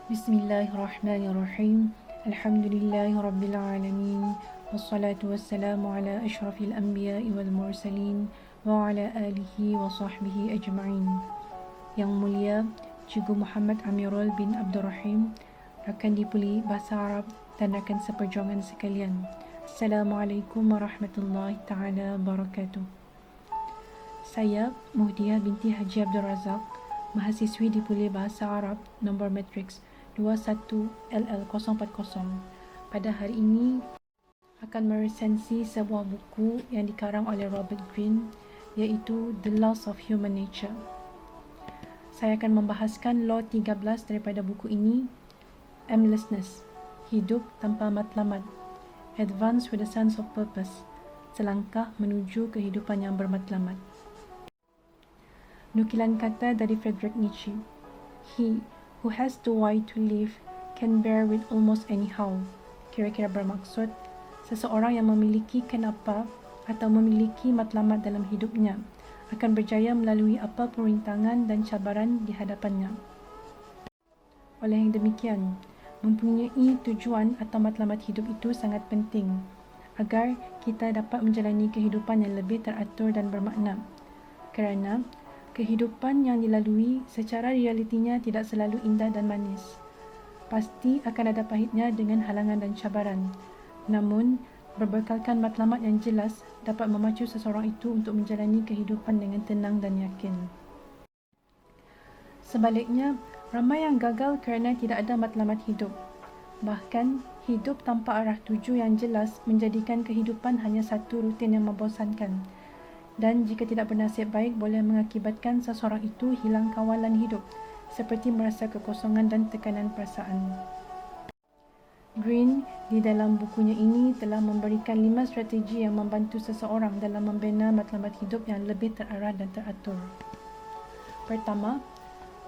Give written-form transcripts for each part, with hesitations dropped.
Bismillahirrahmanirrahim. Alhamdulillahirrabbilalamin. Wassalatu wassalamu ala ashrafil anbiya'i wal mursalin wa ala alihi wa sahbihi ajma'in. Yang mulia Cikgu Muhammad Amirul bin Abdul Rahim, rakan dipuli Bahasa Arab dan rakan seperjuangan sekalian. Assalamualaikum warahmatullahi ta'ala wabarakatuh. Saya Muhdiah binti Haji Abdul Razak, mahasiswi dipuli Bahasa Arab nombor matriks 21LL040. Pada hari ini akan meresensi sebuah buku yang dikarang oleh Robert Greene, iaitu The Loss of Human Nature. Saya akan membahaskan law 13 daripada buku ini, Aimlessness, hidup tanpa matlamat, Advance with a sense of purpose, selangkah menuju kehidupan yang bermatlamat. Nukilan kata dari Friedrich Nietzsche, He who has the why to live can bear with almost anyhow. Kira-kira bermaksud, seseorang yang memiliki kenapa atau memiliki matlamat dalam hidupnya akan berjaya melalui apapun rintangan dan cabaran di hadapannya. Oleh yang demikian, mempunyai tujuan atau matlamat hidup itu sangat penting agar kita dapat menjalani kehidupan yang lebih teratur dan bermakna. Kerana kehidupan yang dilalui secara realitinya tidak selalu indah dan manis. Pasti akan ada pahitnya dengan halangan dan cabaran. Namun, berbekalkan matlamat yang jelas dapat memacu seseorang itu untuk menjalani kehidupan dengan tenang dan yakin. Sebaliknya, ramai yang gagal kerana tidak ada matlamat hidup. Bahkan, hidup tanpa arah tuju yang jelas menjadikan kehidupan hanya satu rutin yang membosankan. Dan jika tidak bernasib baik, boleh mengakibatkan seseorang itu hilang kawalan hidup, seperti merasa kekosongan dan tekanan perasaan. Greene di dalam bukunya ini telah memberikan 5 strategi yang membantu seseorang dalam membina matlamat hidup yang lebih terarah dan teratur. Pertama,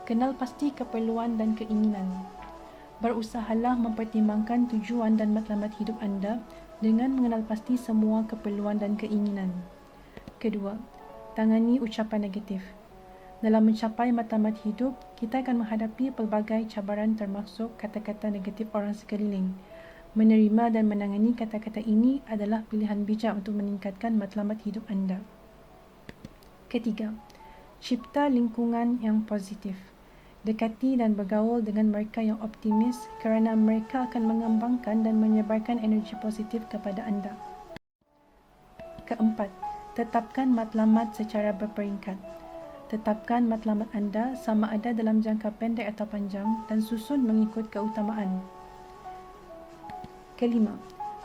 kenal pasti keperluan dan keinginan. Berusahalah mempertimbangkan tujuan dan matlamat hidup anda dengan mengenal pasti semua keperluan dan keinginan. Kedua, tangani ucapan negatif. Dalam mencapai matlamat hidup, kita akan menghadapi pelbagai cabaran termasuk kata-kata negatif orang sekeliling. Menerima dan menangani kata-kata ini adalah pilihan bijak untuk meningkatkan matlamat hidup anda. Ketiga, cipta lingkungan yang positif. Dekati dan bergaul dengan mereka yang optimis kerana mereka akan mengembangkan dan menyebarkan energi positif kepada anda. Keempat, tetapkan matlamat secara berperingkat. Tetapkan matlamat anda sama ada dalam jangka pendek atau panjang dan susun mengikut keutamaan. Kelima,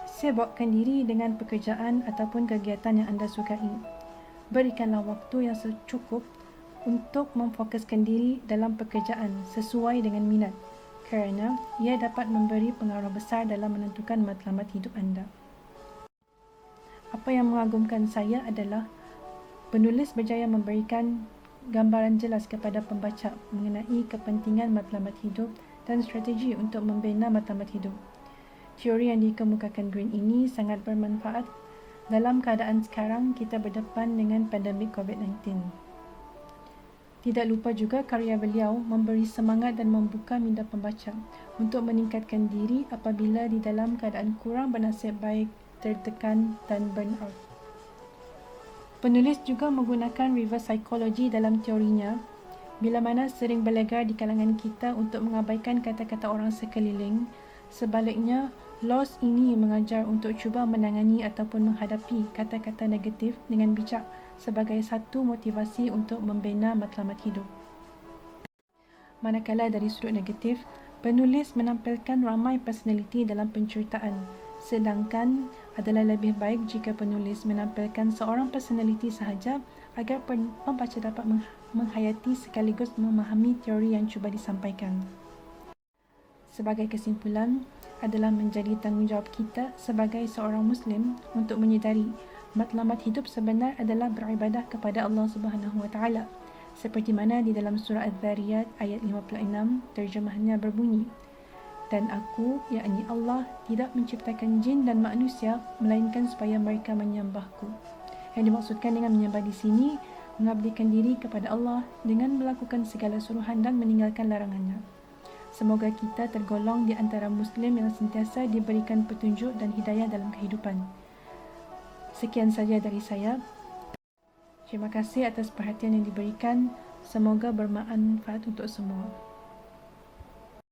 sibukkan diri dengan pekerjaan ataupun kegiatan yang anda sukai. Berikanlah waktu yang cukup untuk memfokuskan diri dalam pekerjaan sesuai dengan minat kerana ia dapat memberi pengaruh besar dalam menentukan matlamat hidup anda. Apa yang mengagumkan saya adalah penulis berjaya memberikan gambaran jelas kepada pembaca mengenai kepentingan matlamat hidup dan strategi untuk membina matlamat hidup. Teori yang dikemukakan Greene ini sangat bermanfaat dalam keadaan sekarang kita berdepan dengan pandemik COVID-19. Tidak lupa juga karya beliau memberi semangat dan membuka minda pembaca untuk meningkatkan diri apabila di dalam keadaan kurang bernasib baik, tertekan dan burnout. Penulis juga menggunakan reverse psychology dalam teorinya, bila mana sering berlegar di kalangan kita untuk mengabaikan kata-kata orang sekeliling. Sebaliknya, loss ini mengajar untuk cuba menangani ataupun menghadapi kata-kata negatif dengan bijak sebagai satu motivasi untuk membina matlamat hidup. Manakala dari sudut negatif, penulis menampilkan ramai personaliti dalam penceritaan, sedangkan adalah lebih baik jika penulis menampilkan seorang personaliti sahaja agar pembaca dapat menghayati sekaligus memahami teori yang cuba disampaikan. Sebagai kesimpulan, adalah menjadi tanggungjawab kita sebagai seorang Muslim untuk menyedari matlamat hidup sebenar adalah beribadah kepada Allah Subhanahu Wa Taala, seperti mana di dalam surah Adz-Dzariyat ayat 56 terjemahannya berbunyi, dan aku, yakni Allah, tidak menciptakan jin dan manusia melainkan supaya mereka menyembahku. Yang dimaksudkan dengan menyembah di sini, mengabdikan diri kepada Allah dengan melakukan segala suruhan dan meninggalkan larangannya. Semoga kita tergolong di antara Muslim yang sentiasa diberikan petunjuk dan hidayah dalam kehidupan. Sekian saja dari saya. Terima kasih atas perhatian yang diberikan. Semoga bermanfaat untuk semua.